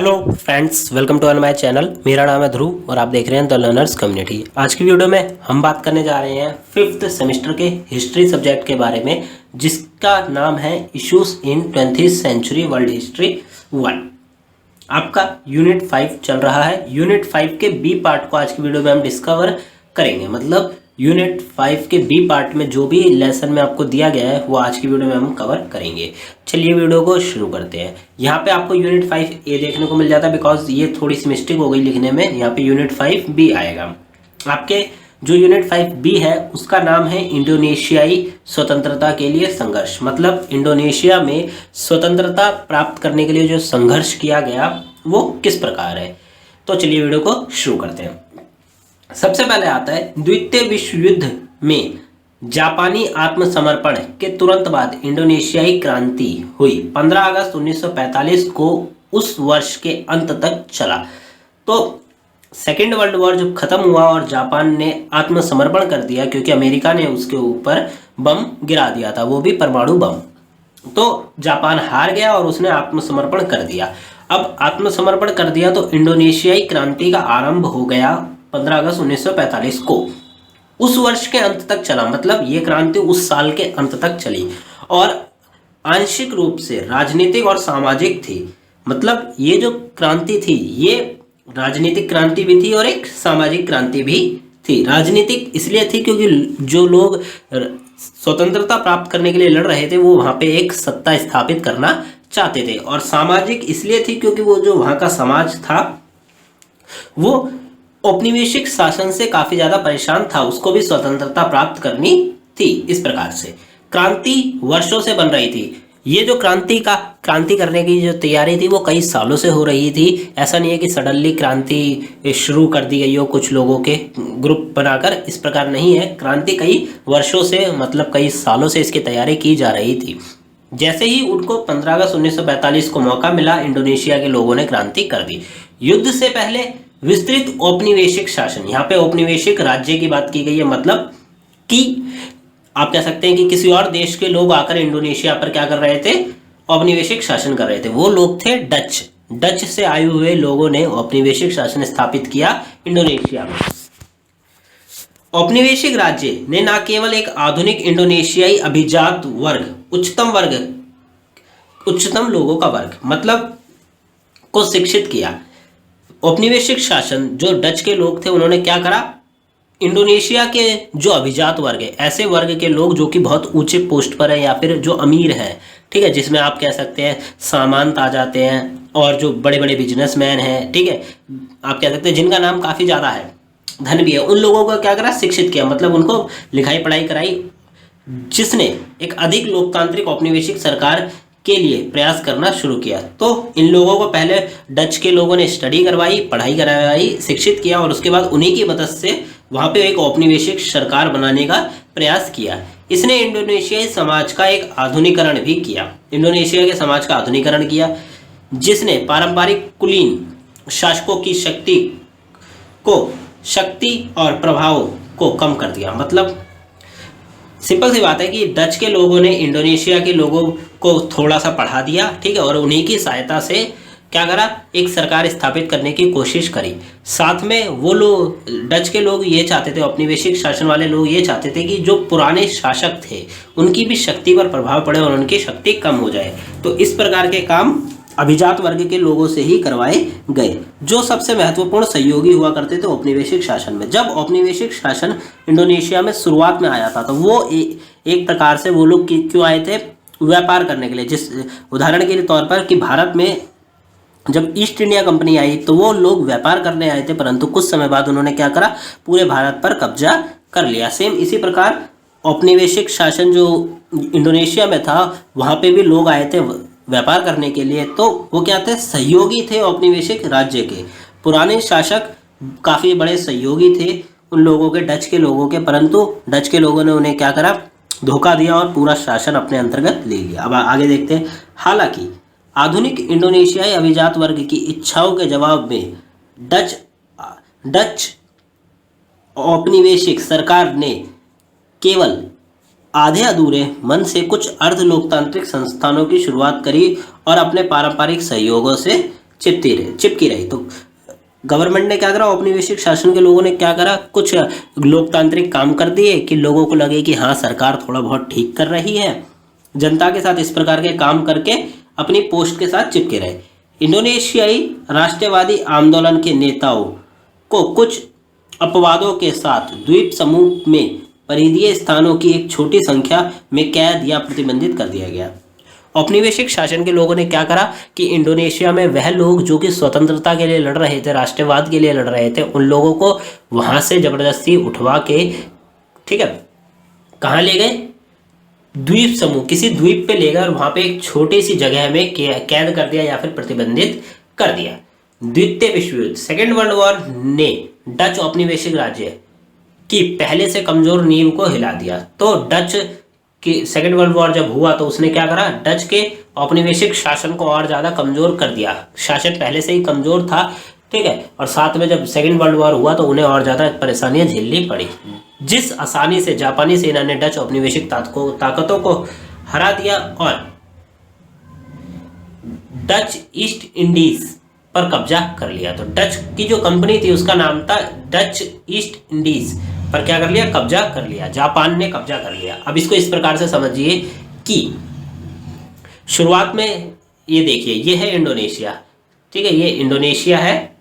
Hello friends, welcome to my channel. मेरा नाम है ध्रुव और आप देख रहे हैं द लर्नर्स कम्युनिटी। आज की वीडियो में हम बात करने जा रहे हैं फिफ्थ सेमेस्टर के हिस्ट्री सब्जेक्ट के बारे में, जिसका नाम है issues in 20th century world history 1। आपका यूनिट 5 चल रहा है। यूनिट 5 के बी पार्ट को आज की वीडियो में हम डिस्कवर करेंगे। मतलब यूनिट 5 के बी पार्ट में जो भी लेसन में आपको दिया गया है वो आज की वीडियो में हम कवर करेंगे। चलिए वीडियो को शुरू करते हैं। यहाँ पे आपको यूनिट 5 ए देखने को मिल जाता है, बिकॉज ये थोड़ी सी मिस्टेक हो गई लिखने में। यहाँ पे यूनिट 5 बी आएगा। आपके जो यूनिट 5 बी है उसका नाम है इंडोनेशियाई स्वतंत्रता के लिए संघर्ष। मतलब इंडोनेशिया में स्वतंत्रता प्राप्त करने के लिए जो संघर्ष किया गया वो किस प्रकार है। तो चलिए वीडियो को शुरू करते हैं। सबसे पहले आता है द्वितीय विश्व युद्ध में जापानी आत्मसमर्पण के तुरंत बाद इंडोनेशियाई क्रांति हुई। 15 अगस्त 1945 को उस वर्ष के अंत तक चला। तो सेकेंड वर्ल्ड वॉर जब खत्म हुआ और जापान ने आत्मसमर्पण कर दिया, क्योंकि अमेरिका ने उसके ऊपर बम गिरा दिया था, वो भी परमाणु बम, तो जापान हार गया और उसने आत्मसमर्पण कर दिया। अब आत्मसमर्पण कर दिया तो इंडोनेशियाई क्रांति का आरंभ हो गया 15 अगस्त 1945 को। उस वर्ष के अंत तक चला। मतलब ये क्रांति उस साल के अंत तक चली और आंशिक रूप से राजनीतिक और सामाजिक थी। मतलब ये जो क्रांति थी ये राजनीतिक क्रांति भी थी और एक सामाजिक क्रांति भी थी। राजनीतिक इसलिए थी क्योंकि जो लोग स्वतंत्रता प्राप्त करने के लिए लड़ रहे थे वो वहाँ पे एक सत्ता स्थापित करना चाहते थे। और सामाजिक इसलिए थी क्योंकि वो जो वहाँ का समाज था वो औपनिवेशिक शासन से काफी ज्यादा परेशान था, उसको भी स्वतंत्रता प्राप्त करनी थी। इस प्रकार से क्रांति वर्षों से बन रही थी। ये जो क्रांति करने की जो तैयारी थी वो कई सालों से हो रही थी। ऐसा नहीं है कि सडनली क्रांति शुरू कर दी गई हो कुछ लोगों के ग्रुप बनाकर, इस प्रकार नहीं है। क्रांति कई वर्षों से, मतलब कई सालों से इसकी तैयारी की जा रही थी। जैसे ही उनको 15 अगस्त 1945 को मौका मिला, इंडोनेशिया के लोगों ने क्रांति कर दी। युद्ध से पहले विस्तृत औपनिवेशिक शासन, यहाँ पे औपनिवेशिक राज्य की बात की गई है। मतलब कि आप कह सकते हैं कि किसी और देश के लोग आकर इंडोनेशिया पर क्या कर रहे थे, औपनिवेशिक शासन कर रहे थे। वो लोग थे डच से आए हुए लोगों ने औपनिवेशिक शासन स्थापित किया इंडोनेशिया में। औपनिवेशिक राज्य ने न केवल एक आधुनिक इंडोनेशियाई अभिजात वर्ग, उच्चतम लोगों का वर्ग मतलब को शिक्षित किया। औपनिवेशिक शासन जो डच के लोग थे उन्होंने क्या करा, इंडोनेशिया के जो अभिजात वर्ग है, ऐसे वर्ग के लोग जो कि बहुत ऊंचे पोस्ट पर है या फिर जो अमीर हैं, ठीक है, जिसमें आप कह सकते हैं सामंत आ जाते हैं और जो बड़े बड़े बिजनेसमैन हैं, ठीक है, आप कह सकते हैं जिनका नाम काफ़ी ज़्यादा है, धन भी है, उन लोगों को क्या करा, शिक्षित किया। मतलब उनको लिखाई पढ़ाई कराई, जिसने एक अधिक लोकतांत्रिक औपनिवेशिक सरकार के लिए प्रयास करना शुरू किया। तो इन लोगों को पहले डच के लोगों ने स्टडी करवाई, पढ़ाई करवाई, शिक्षित किया और उसके बाद उन्हीं की मदद से वहाँ पे एक औपनिवेशिक सरकार बनाने का प्रयास किया। इसने इंडोनेशियाई समाज का एक आधुनिकीकरण भी किया। इंडोनेशिया के समाज का आधुनिकीकरण किया, जिसने पारंपरिक कुलीन शासकों की शक्ति और प्रभाव को कम कर दिया। मतलब सिंपल सी बात है कि डच के लोगों ने इंडोनेशिया के लोगों को थोड़ा सा पढ़ा दिया, ठीक है, और उन्हीं की सहायता से क्या करा, एक सरकार स्थापित करने की कोशिश करी। साथ में वो लोग, डच के लोग ये चाहते थे, औपनिवेशिक शासन वाले लोग ये चाहते थे कि जो पुराने शासक थे उनकी भी शक्ति पर प्रभाव पड़े और उनकी शक्ति कम हो जाए। तो इस प्रकार के काम अभिजात वर्ग के लोगों से ही करवाए गए, जो सबसे महत्वपूर्ण सहयोगी हुआ करते थे औपनिवेशिक शासन में। जब औपनिवेशिक शासन इंडोनेशिया में शुरुआत में आया था तो वो एक प्रकार से वो लोग क्यों आए थे, व्यापार करने के लिए। जिस उदाहरण के तौर पर कि भारत में जब ईस्ट इंडिया कंपनी आई तो वो लोग व्यापार करने आए थे, परंतु कुछ समय बाद उन्होंने क्या करा, पूरे भारत पर कब्जा कर लिया। सेम इसी प्रकार औपनिवेशिक शासन जो इंडोनेशिया में था वहाँ पे भी लोग आए थे व्यापार करने के लिए। तो वो क्या थे, सहयोगी थे औपनिवेशिक राज्य के। पुराने शासक काफ़ी बड़े सहयोगी थे उन लोगों के, डच के लोगों के, परंतु डच के लोगों ने उन्हें क्या करा, धोखा दिया और पूरा शासन अपने अंतर्गत ले लिया। अब आगे देखते हैं। हालांकि आधुनिक इंडोनेशियाई अभिजात वर्ग की इच्छाओं के जवाब में डच औपनिवेशिक सरकार ने केवल आधे अधूरे मन से कुछ अर्ध लोकतांत्रिक संस्थानों की शुरुआत करी और अपने पारंपरिक सहयोगों से चिपकी रही। तो गवर्नमेंट ने क्या करा, औपनिवेशिक शासन के लोगों ने क्या करा, कुछ लोकतांत्रिक काम कर दिए कि लोगों को लगे कि हाँ सरकार थोड़ा बहुत ठीक कर रही है, जनता के साथ इस प्रकार के काम करके अपनी पोस्ट के साथ चिपके रहे। इंडोनेशियाई राष्ट्रवादी आंदोलन के नेताओं को कुछ अपवादों के साथ द्वीप समूह में परिधीय स्थानों की एक छोटी संख्या में कैद या प्रतिबंधित कर दिया गया। औपनिवेशिक शासन के लोगों ने क्या करा कि इंडोनेशिया में वह लोग जो कि स्वतंत्रता के लिए लड़ रहे थे, राष्ट्रवाद के लिए लड़ रहे थे, उन लोगों को वहां से जबरदस्ती उठवा के, ठीक है, कहाँ ले गए, द्वीप समूह, किसी द्वीप पे ले गए और वहां पे एक छोटी सी जगह में कैद कर दिया या फिर प्रतिबंधित कर दिया। द्वितीय विश्व युद्ध, सेकेंड वर्ल्ड वॉर ने डच औपनिवेशिक राज्य की पहले से कमजोर नींव को हिला दिया। तो डच कि सेकेंड वर्ल्ड वॉर जब हुआ तो उसने क्या करा, डच के औपनिवेशिक शासन को और ज़्यादा कमज़ोर कर दिया। शासन पहले से ही कमज़ोर था, ठीक है, और साथ में जब सेकेंड वर्ल्ड वॉर हुआ तो उन्हें और ज़्यादा परेशानियां झेलनी पड़ी। जिस आसानी से जापानी सेना ने डच औपनिवेशिक ताकतों को हरा दिया और डच ईस्ट इंडीज पर कब्जा कर लिया। तो डच की जो कंपनी थी उसका नाम था डच ईस्ट इंडीज, पर क्या कर लिया, कब्जा कर लिया, जापान ने कब्जा कर लिया। अब इसको इस प्रकार से समझिए कि शुरुआत में ये देखिए, ये है इंडोनेशिया, ठीक है, ये इंडोनेशिया है,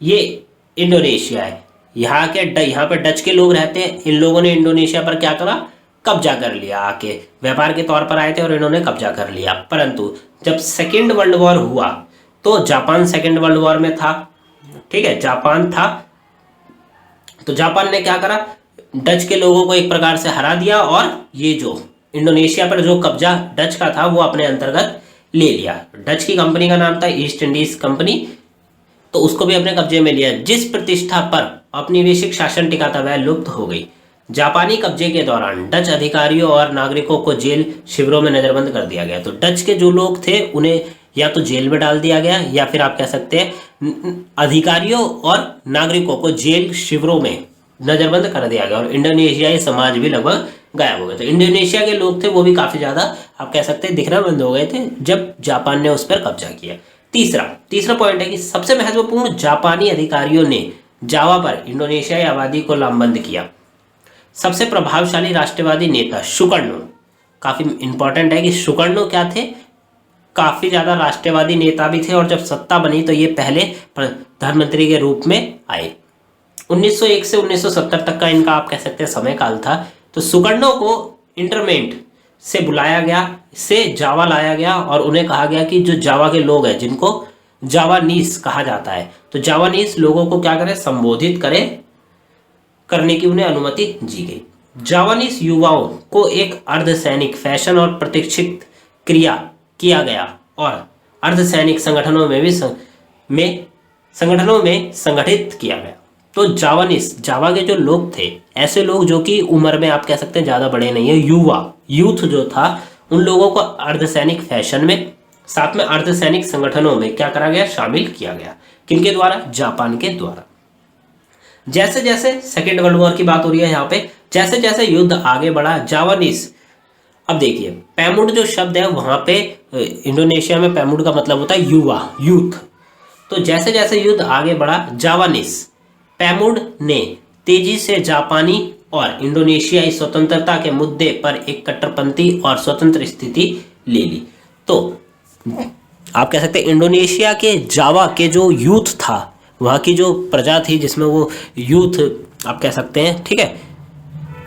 ये इंडोनेशिया है, यहाँ पे डच के लोग रहते हैं। इन लोगों ने इंडोनेशिया पर क्या करा, कब्जा कर लिया, आके व्यापार के तौर पर आए थे और इन्होंने कब्जा कर लिया। परंतु जब सेकेंड वर्ल्ड वॉर हुआ तो जापान सेकेंड वर्ल्ड वॉर में था, ठीक है, जापान था, तो जापान ने क्या करा, डच के लोगों को एक प्रकार से हरा दिया और ये जो इंडोनेशिया पर जो कब्जा डच का था वो अपने अंतर्गत ले लिया। डच की कंपनी का नाम था ईस्ट इंडीज कंपनी, तो उसको भी अपने कब्जे में लिया। जिस प्रतिष्ठा पर औपनिवेशिक शासन टिका था वह लुप्त हो गई। जापानी कब्जे के दौरान डच अधिकारियों और नागरिकों को जेल शिविरों में नजरबंद कर दिया गया। तो डच के जो लोग थे उन्हें या तो जेल में डाल दिया गया या फिर आप कह सकते हैं अधिकारियों और नागरिकों को जेल शिविरों में नजरबंद कर दिया गया और इंडोनेशियाई समाज भी लगभग गायब हो गए थे। इंडोनेशिया के लोग थे वो भी काफी ज्यादा आप कह सकते हैं दिखना बंद हो गए थे जब जापान ने उस पर कब्जा किया। तीसरा पॉइंट है कि सबसे महत्वपूर्ण, जापानी अधिकारियों ने जावा पर इंडोनेशियाई आबादी को लामबंद किया। सबसे प्रभावशाली राष्ट्रवादी नेता सुकर्णो, काफी इंपॉर्टेंट है कि सुकर्णो क्या थे, काफी ज्यादा राष्ट्रवादी नेता भी थे और जब सत्ता बनी तो ये पहले प्रधानमंत्री के रूप में आए। 1901 से 1970 तक का इनका आप कह सकते हैं समय काल था। तो सुकर्णो को इंटरमेंट से बुलाया गया, से जावा लाया गया और उन्हें कहा गया कि जो जावा के लोग हैं जिनको जावानीस कहा जाता है, तो जावानीस लोगों को क्या करें, संबोधित करें, करने की उन्हें अनुमति दी गई। जावानीस युवाओं को एक अर्धसैनिक फैशन और प्रशिक्षित किया गया और अर्धसैनिक संगठनों में संगठित किया गया। तो जावा के जो लोग थे, ऐसे लोग जो कि उम्र में आप कह सकते हैं ज्यादा बड़े नहीं है, यूथ जो था, उन लोगों को अर्धसैनिक फैशन में, साथ में अर्धसैनिक संगठनों में क्या करा गया, शामिल किया गया। किनके द्वारा, जापान के द्वारा। जैसे जैसे सेकेंड वर्ल्ड वॉर की बात हो रही है यहाँ पे, जैसे जैसे युद्ध आगे बढ़ा, जावानीस, अब देखिए पैमुड जो शब्द है वहां पे इंडोनेशिया में पैमुड का मतलब होता है युवा, यूथ। तो जैसे जैसे युद्ध आगे बढ़ा, जावानीस पैमुड ने तेजी से जापानी और इंडोनेशियाई स्वतंत्रता के मुद्दे पर एक कट्टरपंथी और स्वतंत्र स्थिति ले ली। तो आप कह सकते हैं इंडोनेशिया के जावा के जो यूथ था, वहाँ की जो प्रजा थी जिसमें वो यूथ आप कह सकते हैं, ठीक है,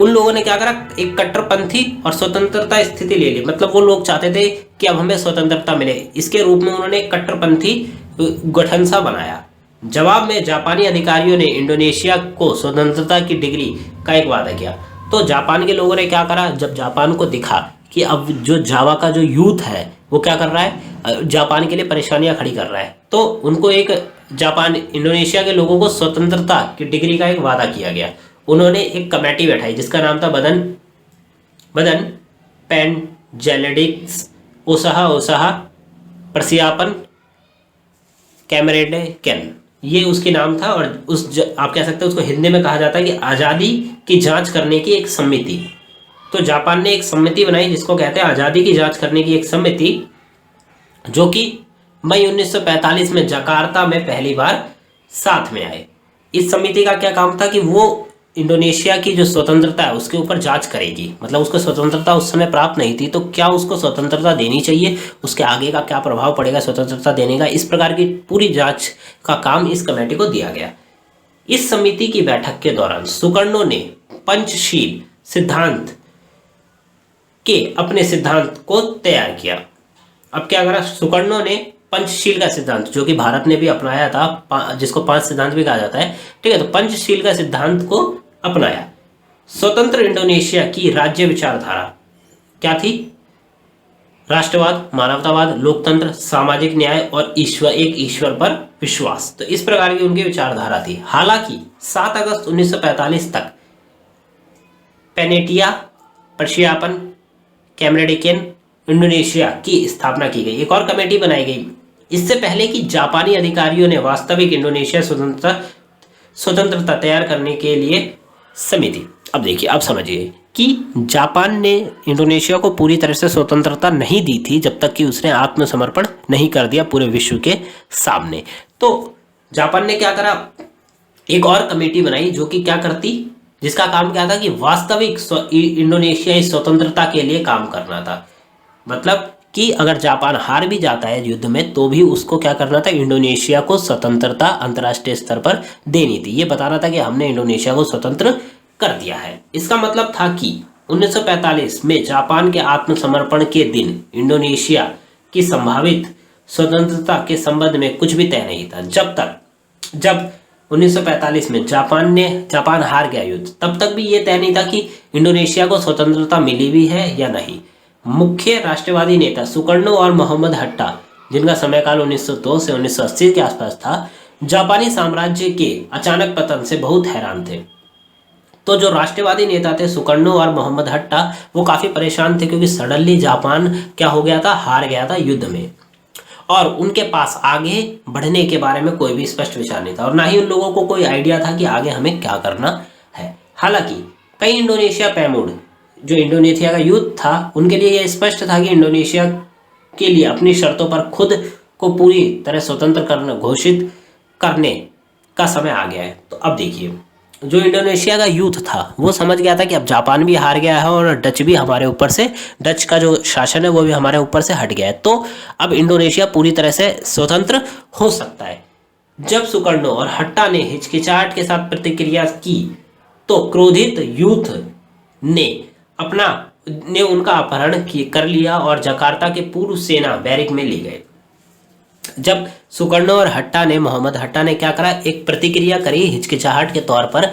उन लोगों ने क्या करा, एक कट्टरपंथी और स्वतंत्रता स्थिति ले ली। मतलब वो लोग चाहते थे कि अब हमें स्वतंत्रता मिले, इसके रूप में उन्होंने एक कट्टरपंथी गठन सा बनाया। जवाब में जापानी अधिकारियों ने इंडोनेशिया को स्वतंत्रता की डिग्री का एक वादा किया। तो जापान के लोगों ने क्या करा, जब जापान को दिखा कि अब जो जावा का जो यूथ है वो क्या कर रहा है, जापान के लिए परेशानियां खड़ी कर रहा है, तो उनको एक इंडोनेशिया के लोगों को स्वतंत्रता की डिग्री का एक वादा किया गया। उन्होंने एक कमेटी बैठाई जिसका नाम था बदन पेनजेलेडिक्स ओसाहा प्रसियापन कैमरेडे कैन, ये उसके नाम था। और आप कह सकते हैं उसको हिंदी में कहा जाता है कि आज़ादी की जांच करने की एक समिति। तो जापान ने एक समिति बनाई जिसको कहते हैं आज़ादी की जांच करने की एक समिति, जो कि मई 1945 में जकार्ता में पहली बार साथ में आए। इस समिति का क्या काम था कि वो इंडोनेशिया की जो स्वतंत्रता है उसके ऊपर जांच करेगी। मतलब उसको स्वतंत्रता उस समय प्राप्त नहीं थी, तो क्या उसको स्वतंत्रता देनी चाहिए, उसके आगे का क्या प्रभाव पड़ेगा स्वतंत्रता देने का, इस प्रकार की पूरी जांच का काम इस कमेटी को दिया गया। इस समिति की बैठक के दौरान सुकर्णो ने पंचशील सिद्धांत के अपने सिद्धांत को तैयार किया। अब क्या करा सुकर्णो ने, पंचशील का सिद्धांत जो कि भारत ने भी अपनाया था, जिसको 5 सिद्धांत भी कहा जाता है, ठीक है, तो पंचशील का सिद्धांत को अपनाया। स्वतंत्र इंडोनेशिया की राज्य विचारधारा क्या थी? राष्ट्रवाद, मानवतावाद, लोकतंत्र, सामाजिक न्याय और एक ईश्वर पर विश्वास। तो इस प्रकार की उनकी विचारधारा थी। हालांकि 7 अगस्त 1945 तक पेनेटिया प्रशियापन कैमरेडिकेन इंडोनेशिया की स्थापना की गई, एक और कमेटी बनाई गई, इससे पहले कि जापानी अधिकारियों ने वास्तविक इंडोनेशिया स्वतंत्रता तैयार करने के लिए समिति। अब देखिए, अब समझिए कि जापान ने इंडोनेशिया को पूरी तरह से स्वतंत्रता नहीं दी थी जब तक कि उसने आत्मसमर्पण नहीं कर दिया पूरे विश्व के सामने। तो जापान ने क्या करा, एक और कमेटी बनाई जो कि क्या करती, जिसका काम क्या था कि वास्तविक इंडोनेशियाई स्वतंत्रता के लिए काम करना था। मतलब कि अगर जापान हार भी जाता है युद्ध में तो भी उसको क्या करना था, इंडोनेशिया को स्वतंत्रता अंतर्राष्ट्रीय स्तर पर देनी थी। ये बताना था कि हमने इंडोनेशिया को स्वतंत्र कर दिया है। इसका मतलब था कि 1945 में जापान के आत्मसमर्पण के दिन इंडोनेशिया की संभावित स्वतंत्रता के संबंध में कुछ भी तय नहीं था। जब 1945 में जापान हार गया युद्ध, तब तक भी ये तय नहीं था कि इंडोनेशिया को स्वतंत्रता मिली भी है या नहीं। मुख्य राष्ट्रवादी नेता सुकर्णो और मोहम्मद हट्टा, जिनका समयकाल 1902 से 1980 के आसपास था, जापानी साम्राज्य के अचानक पतन से बहुत हैरान थे। तो जो राष्ट्रवादी नेता थे सुकर्णो और मोहम्मद हट्टा, वो काफ़ी परेशान थे क्योंकि सडनली जापान क्या हो गया था, हार गया था युद्ध में, और उनके पास आगे बढ़ने के बारे में कोई भी स्पष्ट विचार नहीं था और ना ही उन लोगों को कोई आइडिया था कि आगे हमें क्या करना है। हालांकि कई इंडोनेशिया पैमुड, जो इंडोनेशिया का युद्ध था, उनके लिए यह स्पष्ट था कि इंडोनेशिया के लिए अपनी शर्तों पर खुद को पूरी तरह स्वतंत्र घोषित करने का समय आ गया है। तो अब देखिए, जो इंडोनेशिया का यूथ था वो समझ गया था कि अब जापान भी हार गया है और डच भी हमारे ऊपर से, डच का जो शासन है वो भी हमारे ऊपर से हट गया है, तो अब इंडोनेशिया पूरी तरह से स्वतंत्र हो सकता है। जब सुकर्णो और हट्टा ने हिचकिचाहट के साथ प्रतिक्रिया की तो क्रोधित यूथ ने उनका अपहरण कर लिया और जकार्ता के पूर्व सेना बैरिक में ले गए। जब सुकर्णो और मोहम्मद हट्टा ने क्या करा, एक प्रतिक्रिया करी हिचकिचाहट के तौर पर,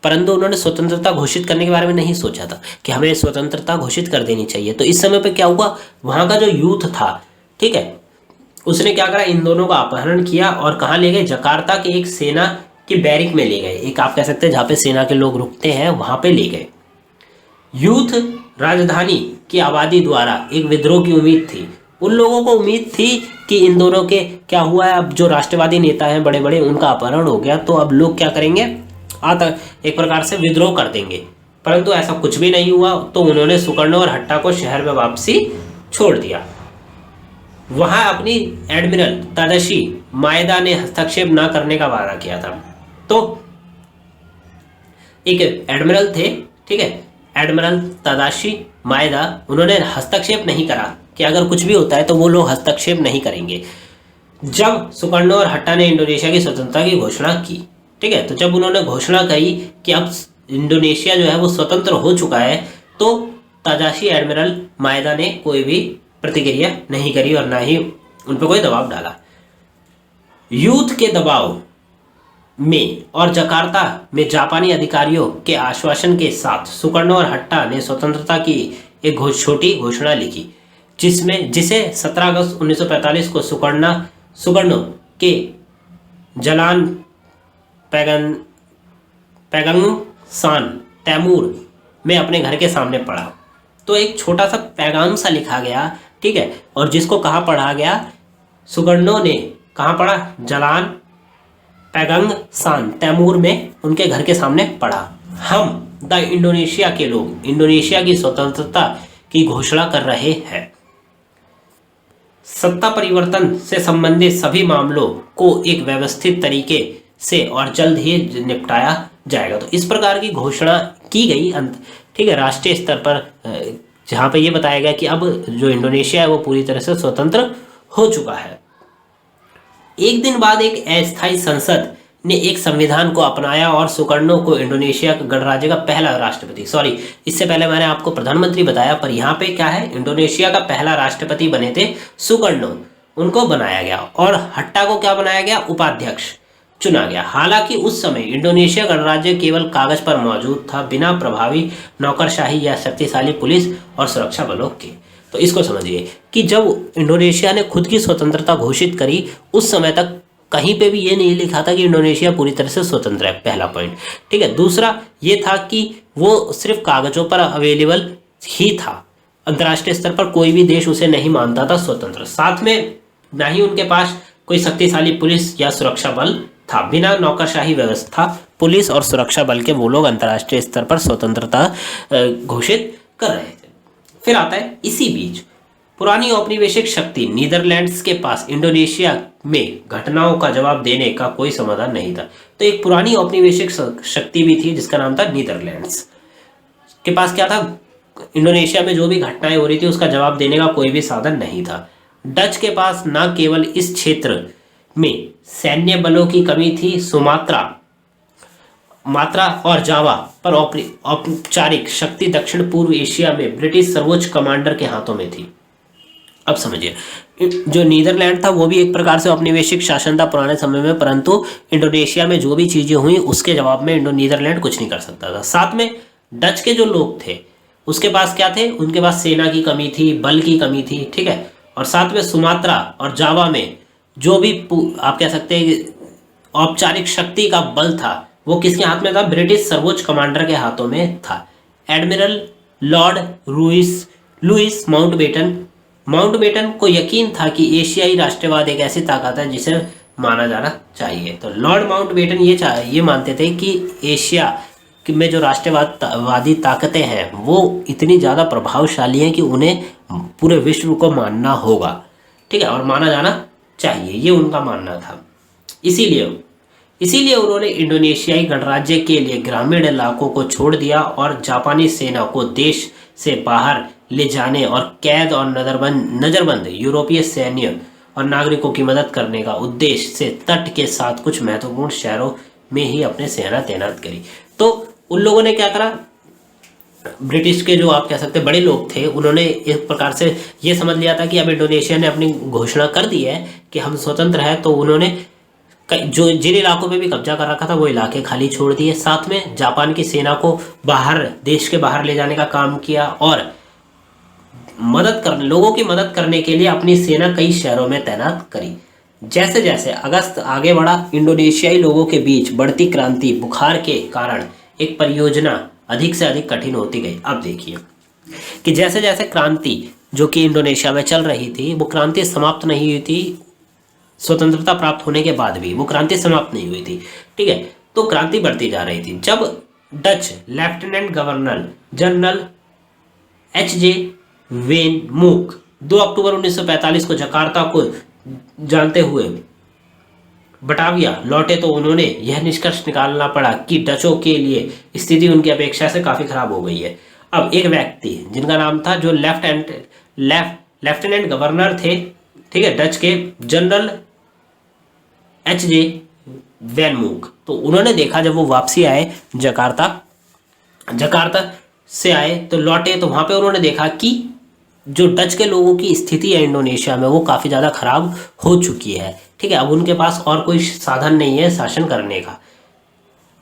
परंतु उन्होंने स्वतंत्रता घोषित करने के बारे में नहीं सोचा था कि हमें स्वतंत्रता घोषित कर देनी चाहिए। तो इस समय पे क्या हुआ, वहां का जो यूथ था, ठीक है, उसने क्या करा, इन दोनों का अपहरण किया और कहाँ ले गए, जकार्ता के एक सेना के बैरिक में ले गए, एक आप कह सकते हैं जहाँ पे सेना के लोग रुकते हैं वहां पे ले गए। यूथ राजधानी की आबादी द्वारा एक विद्रोह की उम्मीद थी। उन लोगों को उम्मीद थी कि इन दोनों के क्या हुआ है, अब जो राष्ट्रवादी नेता हैं बड़े बड़े, उनका अपहरण हो गया, तो अब लोग क्या करेंगे, एक प्रकार से विद्रोह कर देंगे, परंतु ऐसा कुछ भी नहीं हुआ। तो उन्होंने सुकर्णो और हट्टा को शहर में वापसी छोड़ दिया। वहां अपनी एडमिरल तादाशी माएदा ने हस्तक्षेप न करने का वादा किया था। तो एक एडमिरल थे, ठीक है, एडमिरल तादाशी माएदा, उन्होंने हस्तक्षेप नहीं करा कि अगर कुछ भी होता है तो वो लोग हस्तक्षेप नहीं करेंगे। जब सुकर्णो और हट्टा ने इंडोनेशिया की स्वतंत्रता की घोषणा की, ठीक है, तो जब उन्होंने घोषणा करी कि अब इंडोनेशिया जो है वो स्वतंत्र हो चुका है, तो तादाशी एडमिरल माएदा ने कोई भी प्रतिक्रिया नहीं करी और ना ही उन पर कोई दबाव डाला। यूथ के दबाव में और जकार्ता में जापानी अधिकारियों के आश्वासन के साथ सुकर्णो और हट्टा ने स्वतंत्रता की एक छोटी घोषणा लिखी, जिसे 17 अगस्त 1945 को सुकर्णो के जलान पैगंगसान तैमूर में अपने घर के सामने पढ़ा। तो एक छोटा सा पैगाम सा लिखा गया, ठीक है, और जिसको कहाँ पढ़ा गया, सुकर्णो ने कहाँ पढ़ा, जलान पैगंगसान तैमूर में उनके घर के सामने पढ़ा। हम द इंडोनेशिया के लोग इंडोनेशिया की स्वतंत्रता की घोषणा कर रहे हैं। सत्ता परिवर्तन से संबंधित सभी मामलों को एक व्यवस्थित तरीके से और जल्द ही निपटाया जाएगा। तो इस प्रकार की घोषणा की गई ठीक है, राष्ट्रीय स्तर पर, जहां पे ये बताया गया कि अब जो इंडोनेशिया है वो पूरी तरह से स्वतंत्र हो चुका है। एक दिन बाद एक अस्थायी संसद ने एक संविधान को अपनाया और सुकर्णो को इंडोनेशिया गणराज्य का पहला राष्ट्रपति, सॉरी इससे पहले मैंने आपको प्रधानमंत्री बताया, पर यहाँ पे क्या है, इंडोनेशिया का पहला राष्ट्रपति बने थे सुकर्णो, उनको बनाया गया, और हट्टा को क्या बनाया गया, उपाध्यक्ष चुना गया। हालांकि उस समय इंडोनेशिया गणराज्य केवल कागज पर मौजूद था, बिना प्रभावी नौकरशाही या शक्तिशाली पुलिस और सुरक्षा बलों के। तो इसको समझिए कि जब इंडोनेशिया ने खुद की स्वतंत्रता घोषित करी, उस समय तक कहीं पे भी ये नहीं लिखा था कि इंडोनेशिया पूरी तरह से स्वतंत्र है, पहला पॉइंट। ठीक है, दूसरा ये था कि वो सिर्फ कागजों पर अवेलेबल ही था, अंतर्राष्ट्रीय स्तर पर कोई भी देश उसे नहीं मानता था स्वतंत्र। साथ में ना ही उनके पास कोई शक्तिशाली पुलिस या सुरक्षा बल था, बिना नौकरशाही व्यवस्था, पुलिस और सुरक्षा बल के वो लोग अंतर्राष्ट्रीय स्तर पर स्वतंत्रता घोषित कर रहे थे। फिर आता है इसी बीच पुरानी औपनिवेशिक शक्ति नीदरलैंड्स के पास इंडोनेशिया में घटनाओं का जवाब देने का कोई समाधान नहीं था। तो एक पुरानी औपनिवेशिक शक्ति भी थी जिसका नाम था नीदरलैंड्स के पास क्या था, इंडोनेशिया में जो भी घटनाएं हो रही थी उसका जवाब देने का कोई भी साधन नहीं था। डच के पास न केवल इस क्षेत्र में सैन्य बलों की कमी थी, मात्रा और जावा पर औपचारिक शक्ति दक्षिण पूर्व एशिया में ब्रिटिश सर्वोच्च कमांडर के हाथों में थी। अब समझिए, जो नीदरलैंड था वो भी एक प्रकार से औपनिवेशिक शासन था पुराने समय में, परंतु इंडोनेशिया में जो भी चीजें हुई उसके जवाब में नीदरलैंड कुछ नहीं कर सकता था। साथ में डच के जो लोग थे उसके पास क्या थे, उनके पास सेना की कमी थी, बल की कमी थी, ठीक है, और साथ में सुमात्रा और जावा में जो भी आप कह सकते हैं औपचारिक शक्ति का बल था वो किसके हाथ में था, ब्रिटिश सर्वोच्च कमांडर के हाथों में था, एडमिरल लॉर्ड लुइस माउंटबेटन को यकीन था कि एशियाई राष्ट्रवाद एक ऐसी ताकत है जिसे माना जाना चाहिए। तो लॉर्ड माउंटबेटन ये मानते थे कि एशिया में जो राष्ट्रवादी ताकतें हैं वो इतनी ज़्यादा प्रभावशाली हैं कि उन्हें पूरे विश्व को मानना होगा, ठीक है, और माना जाना चाहिए, ये उनका मानना था। इसीलिए उन्होंने इंडोनेशियाई गणराज्य के लिए ग्रामीण इलाकों को छोड़ दिया और जापानी सेना को देश से बाहर ले जाने और कैद और नजरबंद यूरोपीय सैन्य और नागरिकों की मदद करने का उद्देश्य से तट के साथ कुछ महत्वपूर्ण शहरों में ही अपने सेना तैनात करी। तो उन लोगों ने क्या करा, ब्रिटिश के जो आप कह सकते बड़े लोग थे उन्होंने एक प्रकार से ये समझ लिया था कि अब इंडोनेशिया ने अपनी घोषणा कर दी है कि हम स्वतंत्र है, तो उन्होंने जो जिन इलाकों पे भी कब्जा कर रखा था वो इलाके खाली छोड़ दिए। साथ में जापान की सेना को देश के बाहर ले जाने का काम किया और लोगों की मदद करने के लिए अपनी सेना कई शहरों में तैनात करी। जैसे जैसे अगस्त आगे बढ़ा, इंडोनेशियाई लोगों के बीच बढ़ती क्रांति बुखार के कारण एक परियोजना अधिक से अधिक कठिन होती गई। अब देखिए कि जैसे जैसे क्रांति जो कि इंडोनेशिया में चल रही थी वो क्रांति समाप्त नहीं हुई थी, स्वतंत्रता प्राप्त होने के बाद भी वो क्रांति समाप्त नहीं हुई थी, ठीक है, तो क्रांति बढ़ती जा रही थी। जब Dutch lieutenant governor general H.J. When मूक 2 अक्टूबर 1945 को जकार्ता को जानते हुए बटाविया लौटे तो उन्होंने यह निष्कर्ष निकालना पड़ा कि डचों के लिए स्थिति उनकी अपेक्षा से काफी खराब हो गई है। अब एक व्यक्ति जिनका नाम था जो लेफ्टिनेंट गवर्नर थे, ठीक है, डच के जनरल H.J. वेन मूक, तो उन्होंने देखा जब वो वापसी आए जकार्ता से आए तो लौटे तो वहां पे उन्होंने देखा कि जो डच के लोगों की स्थिति है इंडोनेशिया में वो काफ़ी ज़्यादा खराब हो चुकी है, ठीक है, अब उनके पास और कोई साधन नहीं है शासन करने का।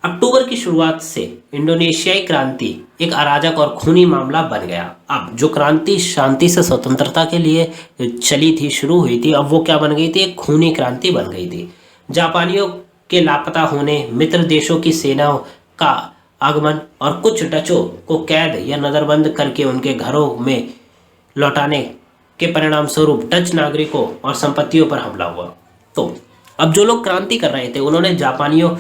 अक्टूबर की शुरुआत से इंडोनेशियाई क्रांति एक अराजक और खूनी मामला बन गया। अब जो क्रांति शांति से स्वतंत्रता के लिए चली थी, शुरू हुई थी, अब वो क्या बन गई थी, एक खूनी क्रांति बन गई थी। जापानियों के लापता होने, मित्र देशों की सेनाओं का आगमन और कुछ डचों को कैद या नजरबंद करके उनके घरों में लौटाने के परिणाम स्वरूप डच नागरिकों और संपत्तियों पर हमला हुआ। तो अब जो लोग क्रांति कर रहे थे उन्होंने जापानियों,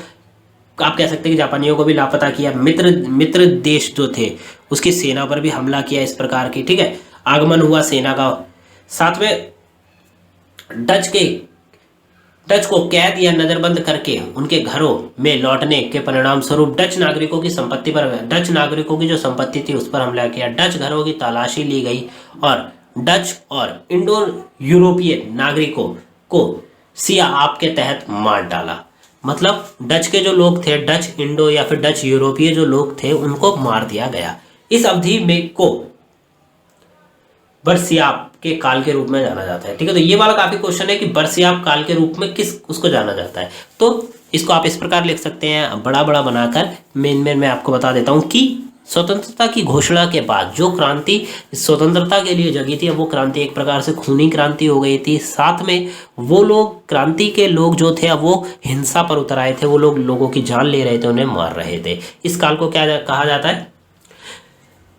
आप कह सकते हैं कि जापानियों को भी लापता किया, मित्र देश जो थे उसकी सेना पर भी हमला किया इस प्रकार की, ठीक है, आगमन हुआ सेना का। साथ में डच को कैद या नजरबंद करके उनके घरों में लौटने के परिणाम स्वरूप डच नागरिकों की जो संपत्ति थी उस पर हमला किया। डच घरों की तलाशी ली गई और डच और इंडो यूरोपीय नागरिकों को सिया आप के तहत मार डाला। मतलब डच के जो लोग थे, डच इंडो या फिर डच यूरोपीय जो लोग थे, उनको मार दिया गया। इस अवधि में को बरसियाब के काल के रूप में जाना जाता है। ठीक है, तो ये वाला काफी क्वेश्चन है कि बरसियाब काल के रूप में किस उसको जाना जाता है। तो इसको आप इस प्रकार लिख सकते हैं, बड़ा बड़ा बनाकर। मेन मैं आपको बता देता हूं कि स्वतंत्रता की घोषणा के बाद जो क्रांति स्वतंत्रता के लिए जगी थी, अब वो क्रांति एक प्रकार से खूनी क्रांति हो गई थी। साथ में वो लोग, क्रांति के लोग जो थे, अब वो हिंसा पर उतर आए थे। वो लोग लोगों की जान ले रहे थे, उन्हें मार रहे थे। इस काल को क्या कहा जाता है?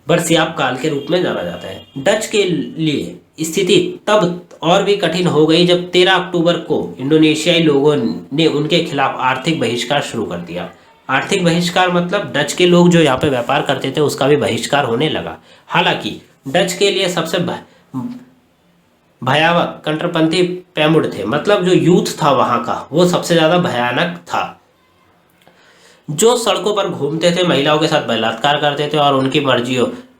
बरसियाब काल के रूप में जाना जाता है। डच के लिए स्थिति तब और भी कठिन हो गई जब 13 अक्टूबर को इंडोनेशियाई लोगों ने उनके खिलाफ आर्थिक बहिष्कार शुरू कर दिया। आर्थिक बहिष्कार मतलब डच के लोग जो यहाँ पे व्यापार करते थे उसका भी बहिष्कार होने लगा। हालांकि डच के लिए सबसे भयावह कट्टरपंथी पैमुड थे, मतलब जो यूथ था वहां का, वो सबसे ज्यादा भयानक था। जो सड़कों पर घूमते थे, महिलाओं के साथ बलात्कार करते थे और उनकी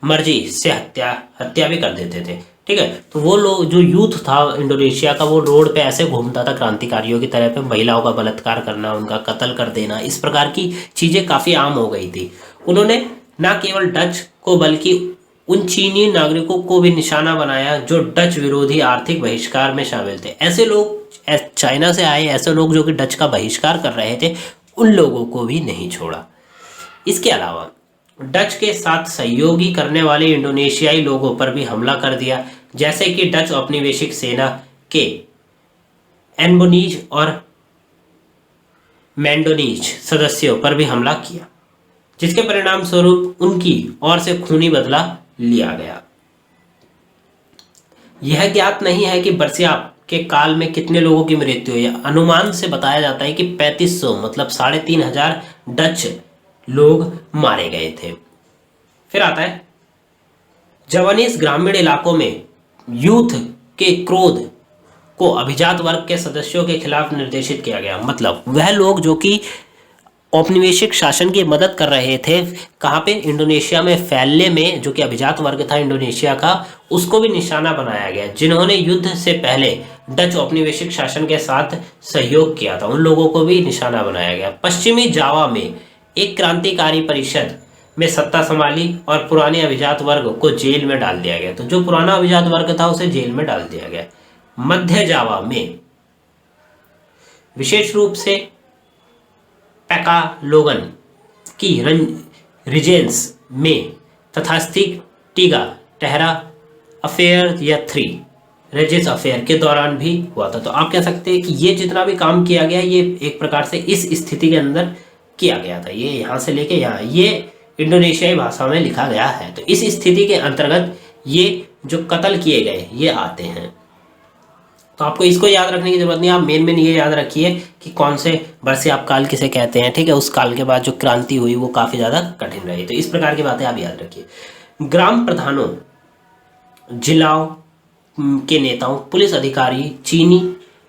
मर्जी से हत्या भी कर देते थे। ठीक है, तो वो लोग, जो यूथ था इंडोनेशिया का, वो रोड पे ऐसे घूमता था क्रांतिकारियों की तरह पे, महिलाओं का बलात्कार करना, उनका कत्ल कर देना, इस प्रकार की चीजें काफी आम हो गई थी। उन्होंने न केवल डच को बल्कि उन चीनी नागरिकों को भी निशाना बनाया जो डच विरोधी आर्थिक बहिष्कार में शामिल थे। ऐसे लोग, चाइना से आए ऐसे लोग जो कि डच का बहिष्कार कर रहे थे, उन लोगों को भी नहीं छोड़ा। इसके अलावा डच के साथ सहयोगी करने वाले इंडोनेशियाई लोगों पर भी हमला कर दिया, जैसे कि डच औपनिवेशिक सेना के एनबोनीज और मैंडोनीज सदस्यों पर भी हमला किया, जिसके परिणाम स्वरूप उनकी ओर से खूनी बदला लिया गया। यह ज्ञात नहीं है कि बरसियाब के काल में कितने लोगों की मृत्यु हुई। अनुमान से बताया जाता है कि 3500 मतलब 3500 डच लोग मारे गए थे। फिर आता है जवानीस ग्रामीण इलाकों में यूथ के क्रोध को अभिजात वर्ग के सदस्यों के खिलाफ निर्देशित किया गया। मतलब वह लोग जो कि औपनिवेशिक शासन की मदद कर रहे थे, कहाँ पे? इंडोनेशिया में फैलने में, जो कि अभिजात वर्ग था इंडोनेशिया का, उसको भी निशाना बनाया गया। जिन्होंने युद्ध से पहले डच औपनिवेशिक शासन के साथ सहयोग किया था, उन लोगों को भी निशाना बनाया गया। पश्चिमी जावा में एक क्रांतिकारी परिषद में सत्ता संभाली और पुराने अभिजात वर्ग को जेल में डाल दिया गया। तो जो पुराना अभिजात वर्ग था उसे जेल में डाल दिया गया। मध्य जावा में विशेष रूप से पैकालोगन की रिजेंस में तथास्थिक टीगा टेहरा अफेयर या 3 रेजिस अफेयर के दौरान भी हुआ था। तो आप कह सकते हैं कि ये जितना भी काम किया गया, ये एक प्रकार से इस स्थिति के अंदर किया गया था। ये यहाँ से लेके यहाँ, ये इंडोनेशियाई भाषा में लिखा गया है। तो इस स्थिति के अंतर्गत ये जो कत्ल किए गए ये आते हैं। तो आपको इसको याद रखने की जरूरत नहीं, आप मेन ये याद रखिए कि कौन से बरसियाब काल किसे कहते हैं। ठीक है, उस काल के बाद जो क्रांति हुई वो काफी ज्यादा कठिन रही। तो इस प्रकार की बातें आप याद रखिए। ग्राम प्रधानों, जिलाओं के नेताओं, पुलिस अधिकारी, चीनी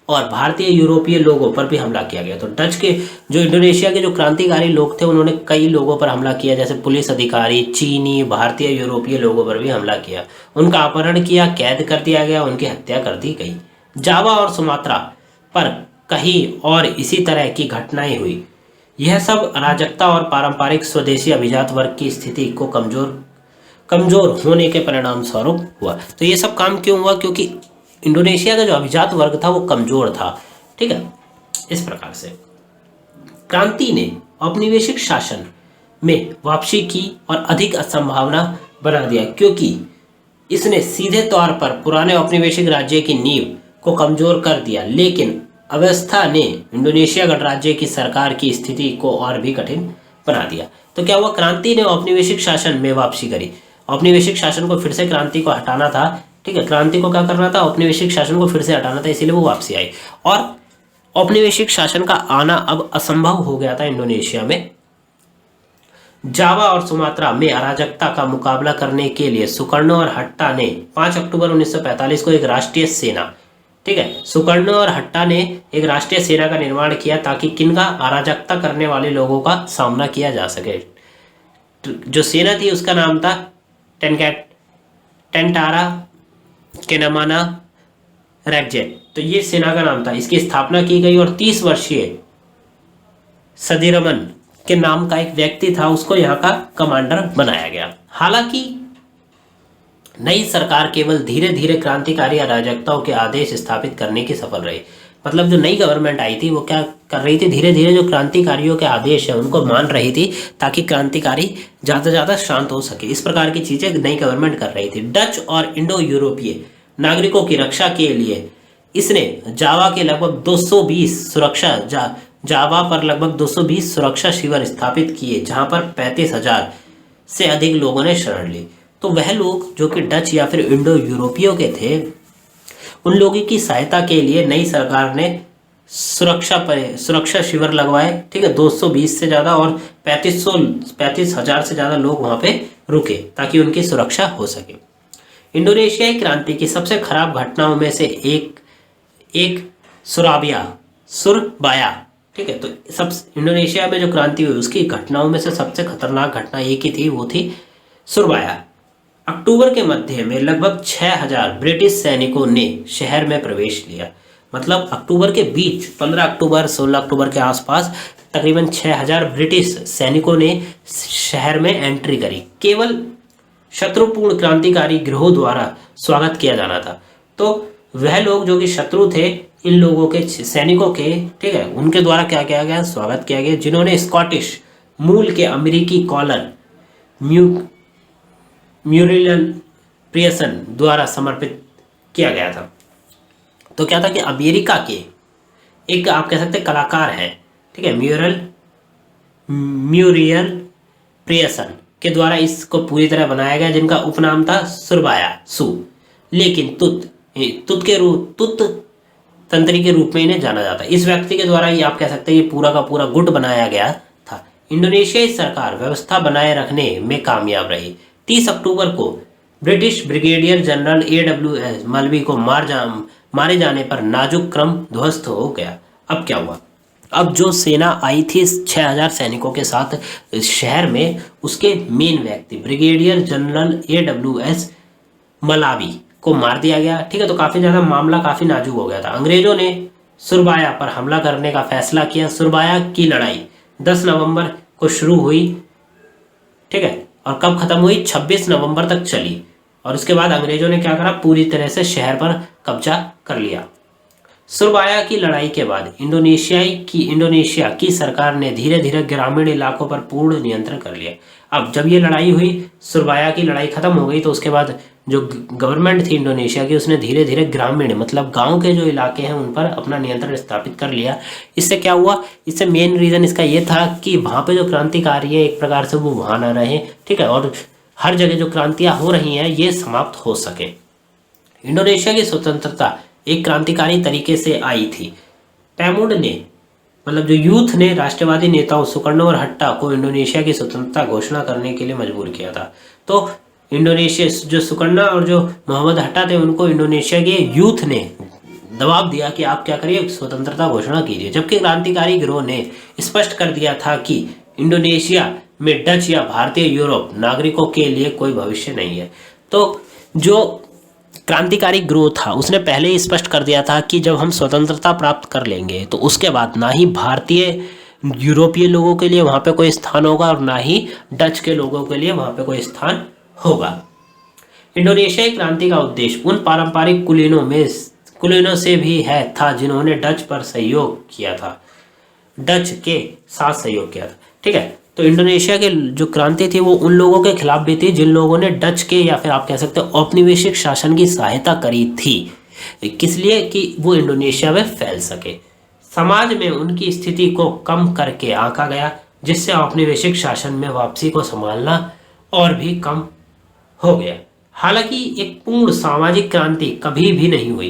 और भारतीय यूरोपीय लोगों पर भी हमला किया गया। तो डच के जो इंडोनेशिया के जो क्रांतिकारी लोग थे, उन्होंने कई लोगों पर हमला किया, जैसे पुलिस अधिकारी, चीनी, भारतीय यूरोपीय लोगों पर भी हमला किया। उनका अपहरण किया, कैद कर दिया गया, उनकी हत्या कर दी गई। जावा और सुमात्रा पर कहीं और इसी तरह की घटनाएं हुई। यह सब अराजकता और पारंपरिक स्वदेशी अभिजात वर्ग की स्थिति को कमजोर होने के परिणाम स्वरूप हुआ। तो ये सब काम क्यों हुआ? क्योंकि इंडोनेशिया का जो अभिजात वर्ग था वो कमजोर था। ठीक है, इस प्रकार से क्रांति ने औपनिवेशिक शासन में वापसी की और अधिक असंभावना बना दिया, क्योंकि इसने सीधे तौर पर पुराने औपनिवेशिक राज्य की नींव को कमजोर कर दिया। लेकिन अवस्था ने इंडोनेशिया गणराज्य की सरकार की स्थिति को और भी कठिन बना दिया। तो क्या हुआ? क्रांति ने औपनिवेशिक शासन में वापसी करी। औपनिवेशिक शासन को फिर से क्रांति को हटाना था। ठीक है, क्रांति को क्या करना था? औपनिवेशिक शासन को फिर से हटाना था, इसीलिए वो वापसी आई। और औपनिवेशिक शासन का आना अब असंभव हो गया था इंडोनेशिया में। जावा और सुमात्रा में अराजकता का मुकाबला करने के लिए सुकर्णो और हट्टा ने 5 अक्टूबर 1945 को एक राष्ट्रीय सेना, ठीक है। सुकर्णो और हट्टा ने एक राष्ट्रीय सेना का निर्माण किया ताकि किनका अराजकता करने वाले लोगों का सामना किया जा सके। जो सेना थी उसका नाम था टेंटारा केनमाना रैगजेट, तो ये सेना का नाम था। इसकी स्थापना की गई और 30 वर्षीय सदीरमन के नाम का एक व्यक्ति था, उसको यहाँ का कमांडर बनाया गया। हालांकि नई सरकार केवल धीरे धीरे क्रांतिकारी अराजकताओं के आदेश स्थापित करने की सफल रही। मतलब जो नई गवर्नमेंट आई थी वो क्या कर रही थी, धीरे धीरे जो क्रांतिकारियों के आदेश है उनको मान रही थी ताकि क्रांतिकारी ज़्यादा से ज़्यादा शांत हो सके। इस प्रकार की चीज़ें नई गवर्नमेंट कर रही थी। डच और इंडो यूरोपीय नागरिकों की रक्षा के लिए इसने जावा के लगभग 220 जावा पर लगभग 220 सुरक्षा शिविर स्थापित किए, जहां पर 35,000 से अधिक लोगों ने शरण ली। तो वह लोग जो कि डच या फिर इंडो यूरोपियों के थे, उन लोगों की सहायता के लिए नई सरकार ने सुरक्षा शिविर लगवाए, ठीक है। 220 से ज़्यादा और 35,000 से ज़्यादा लोग वहाँ पे रुके ताकि उनकी सुरक्षा हो सके। इंडोनेशियाई क्रांति की सबसे खराब घटनाओं में से एक सुरबाया, ठीक है। तो सब इंडोनेशिया में जो क्रांति हुई उसकी घटनाओं में से सबसे खतरनाक घटना एक ही थी, वो थी सुरबाया। अक्टूबर के मध्य में लगभग 6,000 ब्रिटिश सैनिकों ने शहर में प्रवेश लिया। मतलब अक्टूबर के बीच 15 अक्टूबर 16 अक्टूबर के आसपास तकरीबन 6,000 ब्रिटिश सैनिकों ने शहर में एंट्री करी। केवल शत्रुपूर्ण क्रांतिकारी गिरोह द्वारा स्वागत किया जाना था। तो वह लोग जो कि शत्रु थे इन लोगों के सैनिकों के, ठीक है, उनके द्वारा क्या किया गया, स्वागत किया गया, जिन्होंने स्कॉटिश मूल के अमेरिकी कॉलर म्यूरिलन प्रियसन द्वारा समर्पित किया गया था। तो क्या था कि अमेरिका के एक आप कह सकते हैं कलाकार है, ठीक है, म्यूरियल प्रियसन के द्वारा इसको पूरी तरह बनाया गया, जिनका उपनाम था सुरबाया सु, लेकिन तुत तंत्री के रूप में इन्हें जाना जाता है। इस व्यक्ति के द्वारा ही आप कह सकते हैं ये पूरा का पूरा गुट बनाया गया था। इंडोनेशियाई सरकार व्यवस्था बनाए रखने में कामयाब रही। 30 अक्टूबर को ब्रिटिश ब्रिगेडियर जनरल AWS मलबी को मारे जाने पर नाजुक क्रम ध्वस्त हो गया। अब क्या हुआ, अब जो सेना आई थी 6,000 सैनिकों के साथ शहर में, उसके मेन व्यक्ति ब्रिगेडियर जनरल AWS मलावी को मार दिया गया, ठीक है। तो काफ़ी ज़्यादा मामला काफ़ी नाजुक हो गया था। अंग्रेजों ने सुरबाया पर हमला करने का फैसला किया। सुरबाया की लड़ाई 10 नवंबर को शुरू हुई, ठीक है, और कब खत्म हुई, 26 नवंबर तक चली। और उसके बाद अंग्रेजों ने क्या करा, पूरी तरह से शहर पर कब्जा कर लिया। सुरबाया की लड़ाई के बाद इंडोनेशिया की सरकार ने धीरे धीरे ग्रामीण इलाकों पर पूर्ण नियंत्रण कर लिया। अब जब ये लड़ाई हुई, सुरबाया की लड़ाई खत्म हो गई, तो उसके बाद जो गवर्नमेंट थी इंडोनेशिया की, उसने धीरे धीरे ग्रामीण मतलब गांव के जो इलाके हैं उन पर अपना नियंत्रण स्थापित कर लिया। इससे क्या हुआ, इससे मेन रीज़न इसका ये था कि वहाँ पे जो क्रांतिकारी है एक प्रकार से वो वहाँ ना रहे, ठीक है, और हर जगह जो क्रांतियाँ हो रही हैं ये समाप्त हो सके। इंडोनेशिया की स्वतंत्रता एक क्रांतिकारी तरीके से आई थी। पैमुड ने मतलब जो यूथ ने राष्ट्रवादी नेताओं सुकर्णो और हट्टा को इंडोनेशिया की स्वतंत्रता घोषणा करने के लिए मजबूर किया था। तो इंडोनेशिया जो सुकर्णा और जो मोहम्मद हट्टा थे उनको इंडोनेशिया के यूथ ने दबाव दिया कि आप क्या करिए, स्वतंत्रता घोषणा कीजिए, जबकि क्रांतिकारी गिरोह ने स्पष्ट कर दिया था कि इंडोनेशिया में डच या भारतीय यूरोप नागरिकों के लिए कोई भविष्य नहीं है। तो जो क्रांतिकारी गिरोह था उसने पहले ही स्पष्ट कर दिया था कि जब हम स्वतंत्रता प्राप्त कर लेंगे तो उसके बाद ना ही भारतीय यूरोपीय लोगों के लिए वहाँ पे कोई स्थान होगा और ना ही डच के लोगों के लिए वहाँ पे कोई स्थान होगा। इंडोनेशियाई क्रांति का उद्देश्य उन पारंपरिक कुलीनों से भी था जिन्होंने डच पर सहयोग किया था, डच के साथ सहयोग किया था, ठीक है। तो इंडोनेशिया के जो क्रांति थी वो उन लोगों के खिलाफ भी थी जिन लोगों ने डच के या फिर आप कह सकते हो औपनिवेशिक शासन की सहायता करी थी, किस लिए कि वो इंडोनेशिया में फैल सके। समाज में उनकी स्थिति को कम करके आंका गया, जिससे औपनिवेशिक शासन में वापसी को संभालना और भी कम हो गया। हालांकि एक पूर्ण सामाजिक क्रांति कभी भी नहीं हुई।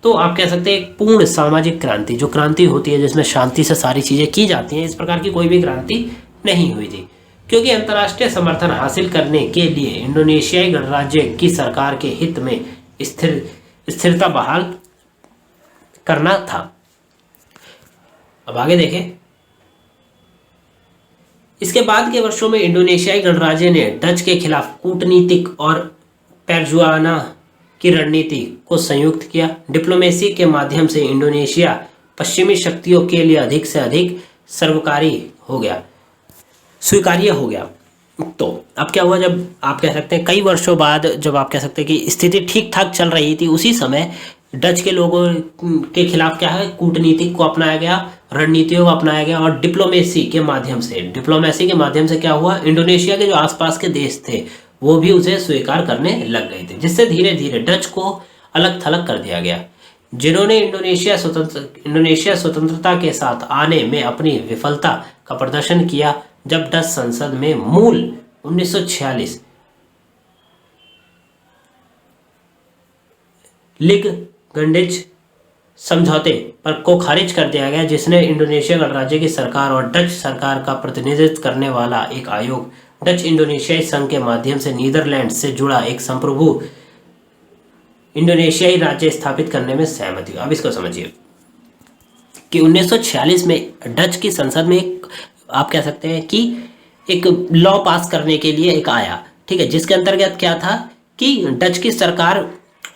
तो आप कह सकते हैं एक पूर्ण सामाजिक क्रांति, जो क्रांति होती है जिसमें शांति से सारी चीज़ें की जाती हैं, इस प्रकार की कोई भी क्रांति नहीं हुई थी, क्योंकि अंतर्राष्ट्रीय समर्थन हासिल करने के लिए इंडोनेशियाई गणराज्य की सरकार के हित में स्थिरता बहाल करना था। अब आगे देखें। इसके बाद के वर्षों में इंडोनेशियाई गणराज्य ने डच के खिलाफ कूटनीतिक और पेरजुआना की रणनीति को संयुक्त किया। डिप्लोमेसी के माध्यम से इंडोनेशिया पश्चिमी शक्तियों के लिए अधिक से अधिक स्वीकार्य हो गया। तो अब क्या हुआ, जब आप कह सकते हैं कई वर्षों बाद, जब आप कह सकते हैं कि स्थिति ठीक ठाक चल रही थी, उसी समय डच के लोगों के खिलाफ क्या है, कूटनीतिक को अपनाया गया, रणनीतियों को अपनाया गया और डिप्लोमेसी के माध्यम से क्या हुआ, इंडोनेशिया के जो आसपास के देश थे वो भी उसे स्वीकार करने लग गए थे, जिससे धीरे धीरे डच को अलग थलग कर दिया गया, जिन्होंने इंडोनेशिया स्वतंत्रता के साथ आने में अपनी विफलता का प्रदर्शन किया। जब डच संसद में मूल 1946 लिगगंडिज समझौते पर को खारिज कर दिया गया, जिसने इंडोनेशिया गणराज्य की सरकार और डच सरकार का प्रतिनिधित्व करने वाला एक आयोग डच इंडोनेशियाई संघ के माध्यम से नीदरलैंड्स से जुड़ा एक संप्रभु इंडोनेशियाई राज्य स्थापित करने में सहमति हुई। अब इसको समझिए कि 1946 में डच की संसद में आप कह सकते हैं कि एक लॉ पास करने के लिए एक आया, ठीक है, जिसके अंतर्गत क्या था कि डच की सरकार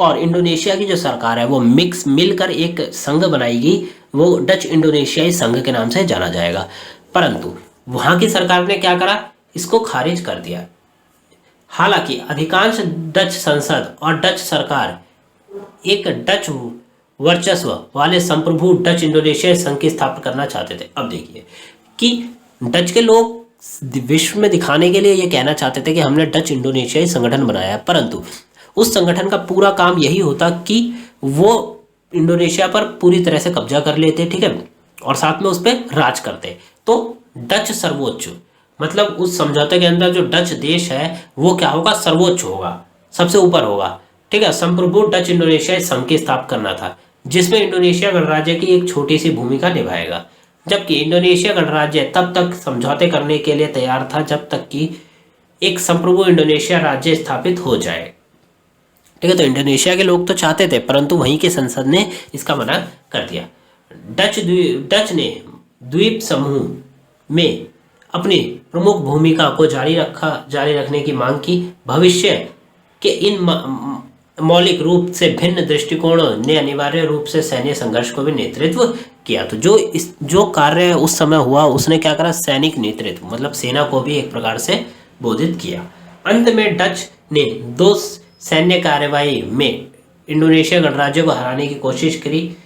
और इंडोनेशिया की जो सरकार है वो मिलकर एक संघ बनाएगी, वो डच इंडोनेशियाई संघ के नाम से जाना जाएगा। परंतु वहाँ की सरकार ने क्या करा, इसको खारिज कर दिया। हालांकि अधिकांश डच संसद और डच सरकार एक डच वर्चस्व वाले संप्रभु डच इंडोनेशियाई संघ की स्थापना करना चाहते थे। अब देखिए कि डच के लोग विश्व में दिखाने के लिए ये कहना चाहते थे कि हमने डच इंडोनेशियाई संगठन बनाया है, परंतु उस संगठन का पूरा काम यही होता कि वो इंडोनेशिया पर पूरी तरह से कब्जा कर लेते, ठीक है, और साथ में उस पर राज करते। तो डच सर्वोच्च, मतलब उस समझौते के अंदर जो डच देश है वो क्या होगा, सर्वोच्च होगा, सबसे ऊपर होगा, ठीक है। संप्रभु डच इंडोनेशियाई संघ की स्थापना करना था, जिसमें इंडोनेशिया गणराज्य की एक छोटी सी भूमिका निभाएगा, जबकि इंडोनेशिया गणराज्य तब तक समझौते करने के लिए तैयार था जब तक कि एक संप्रभु इंडोनेशिया राज्य स्थापित हो जाए, ठीक है। तो इंडोनेशिया के लोग तो चाहते थे, परंतु वहीं के संसद ने इसका मना कर दिया। डच ने द्वीप समूह में अपनी प्रमुख भूमिका को जारी रखने की मांग की। भविष्य के इन मौलिक रूप से भिन्न दृष्टिकोणों ने अनिवार्य रूप से सैन्य संघर्ष को भी नेतृत्व किया। तो जो कार्य उस समय हुआ उसने क्या करा, सैनिक नेतृत्व, मतलब सेना को भी एक प्रकार से बोधित किया। अंत में डच ने 2 सैन्य कार्रवाई में इंडोनेशिया गणराज्य को हराने की कोशिश करी,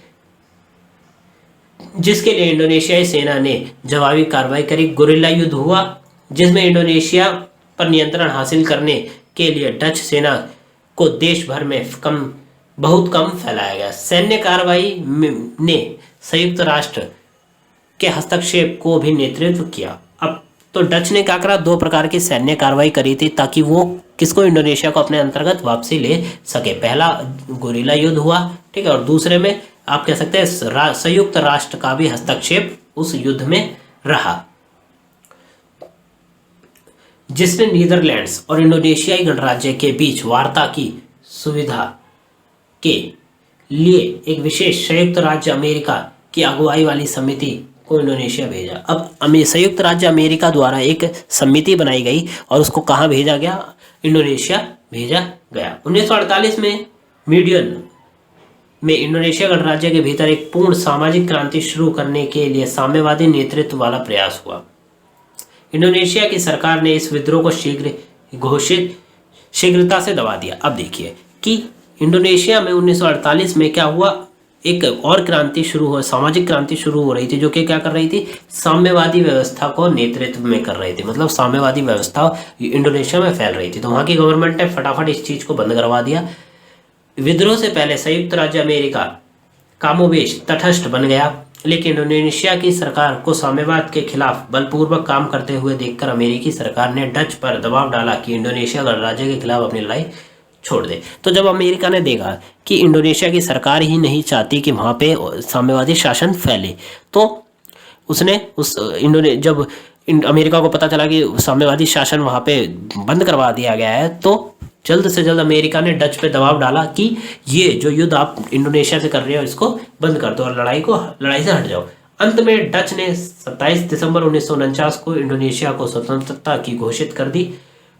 जिसके लिए इंडोनेशियाई सेना ने जवाबी कार्रवाई करी। गुरिल्ला युद्ध हुआ, जिसमें इंडोनेशिया पर नियंत्रण हासिल करने के लिए डच सेना को देश भर में बहुत कम फैलाया गया। सैन्य कार्रवाई ने संयुक्त राष्ट्र के हस्तक्षेप को भी नेतृत्व किया। अब तो डच ने क्या करा, 2 प्रकार की सैन्य कार्रवाई करी थी ताकि वो किसको, इंडोनेशिया को अपने अंतर्गत वापसी ले सके। पहला गुरिल्ला युद्ध हुआ, ठीक है, और दूसरे में आप कह सकते हैं संयुक्त राष्ट्र का भी हस्तक्षेप उस युद्ध में रहा, जिसने नीदरलैंड्स और इंडोनेशियाई गणराज्य के बीच वार्ता की सुविधा के लिए एक विशेष संयुक्त राज्य अमेरिका की अगुवाई वाली समिति को इंडोनेशिया भेजा। अब संयुक्त राज्य अमेरिका द्वारा एक समिति बनाई गई और उसको कहाँ भेजा गया, इंडोनेशिया भेजा गया। 1948 में मीडियन में इंडोनेशिया गणराज्य के भीतर एक पूर्ण सामाजिक क्रांति शुरू करने के लिए साम्यवादी नेतृत्व वाला प्रयास हुआ। इंडोनेशिया की सरकार ने इस विद्रोह को शीघ्रता से दबा दिया। अब देखिए कि इंडोनेशिया में 1948 में क्या हुआ, एक और क्रांति शुरू हुआ, सामाजिक क्रांति शुरू हो रही थी, जो कि क्या कर रही थी, साम्यवादी व्यवस्था को नेतृत्व में कर रही थी। मतलब साम्यवादी व्यवस्था इंडोनेशिया में फैल रही थी, तो वहाँ की गवर्नमेंट ने फटाफट इस चीज़ को बंद करवा दिया। विद्रोह से पहले संयुक्त राज्य अमेरिका कामोबेश तटस्थ बन गया, लेकिन इंडोनेशिया की सरकार को साम्यवाद के खिलाफ बलपूर्वक काम करते हुए देखकर अमेरिकी सरकार ने डच पर दबाव डाला कि इंडोनेशिया गणराज्य के खिलाफ अपनी लड़ाई छोड़ दे। तो जब अमेरिका ने देखा कि इंडोनेशिया की सरकार ही नहीं चाहती कि वहाँ पे साम्यवादी शासन फैले, तो उसने जब अमेरिका को पता चला कि साम्यवादी शासन वहाँ पे बंद करवा दिया गया है, तो जल्द से जल्द अमेरिका ने डच पे दबाव डाला कि ये जो युद्ध आप इंडोनेशिया से कर रहे हो इसको बंद कर दो और लड़ाई से हट जाओ। अंत में डच ने 27 दिसंबर 1949 को इंडोनेशिया को स्वतंत्रता की घोषित कर दी।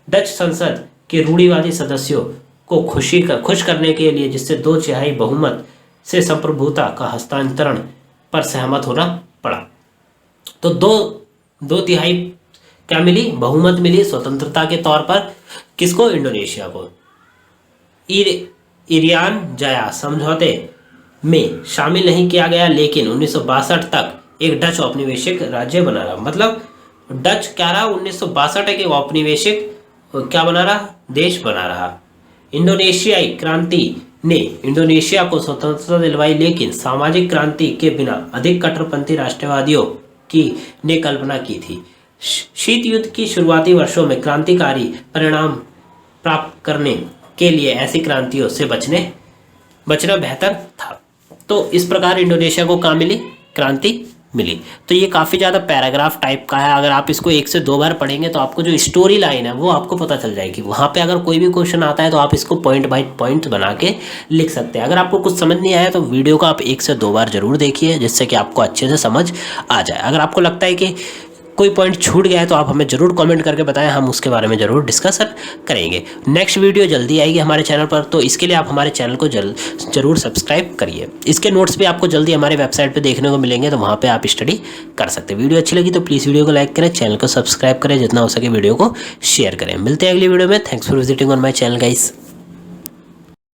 डच संसद के रूढ़िवादी सदस्यों को खुश करने के लिए, जिससे 2/4 बहुमत से संप्रभुता का हस्तांतरण पर सहमत होना पड़ा। तो दो तिहाई क्या मिली, बहुमत मिली स्वतंत्रता के तौर पर। किसको, इंडोनेशिया को। इरियान जाया समझौते में शामिल नहीं किया गया, लेकिन 1962 तक एक डच औपनिवेशिक राज्य बना रहा। मतलब डच क्या रहा, 1962 एक औपनिवेशिक क्या बना रहा, देश बना रहा। इंडोनेशियाई क्रांति ने इंडोनेशिया को स्वतंत्रता दिलवाई, लेकिन सामाजिक क्रांति के बिना अधिक कट्टरपंथी राष्ट्रवादियों की ने कल्पना की थी। शीत युद्ध की शुरुआती वर्षों में क्रांतिकारी परिणाम प्राप्त करने के लिए ऐसी क्रांतियों से बचना बेहतर था। तो इस प्रकार इंडोनेशिया को क्या मिली, क्रांति मिली। तो ये काफ़ी ज़्यादा पैराग्राफ टाइप का है। अगर आप इसको 1 से 2 बार पढ़ेंगे तो आपको जो स्टोरी लाइन है वो आपको पता चल जाएगी। वहाँ पे अगर कोई भी क्वेश्चन आता है तो आप इसको पॉइंट बाय पॉइंट बना के लिख सकते हैं। अगर आपको कुछ समझ नहीं आया तो वीडियो को आप 1 से 2 बार जरूर देखिए, जिससे कि आपको अच्छे से समझ आ जाए। अगर आपको लगता है कि कोई पॉइंट छूट गया है तो आप हमें जरूर कमेंट करके बताएं, हम उसके बारे में जरूर डिस्कशन करेंगे। नेक्स्ट वीडियो जल्दी आएगी हमारे चैनल पर, तो इसके लिए आप हमारे चैनल को जरूर सब्सक्राइब करिए। इसके नोट्स भी आपको जल्दी हमारे वेबसाइट पे देखने को मिलेंगे, तो वहाँ पे आप स्टडी कर सकते हैं। वीडियो अच्छी लगी तो प्लीज़ वीडियो को लाइक करें, चैनल को सब्सक्राइब करें, जितना हो सके वीडियो को शेयर करें। मिलते हैं अगली वीडियो में। Thanks for visiting on my channel guys.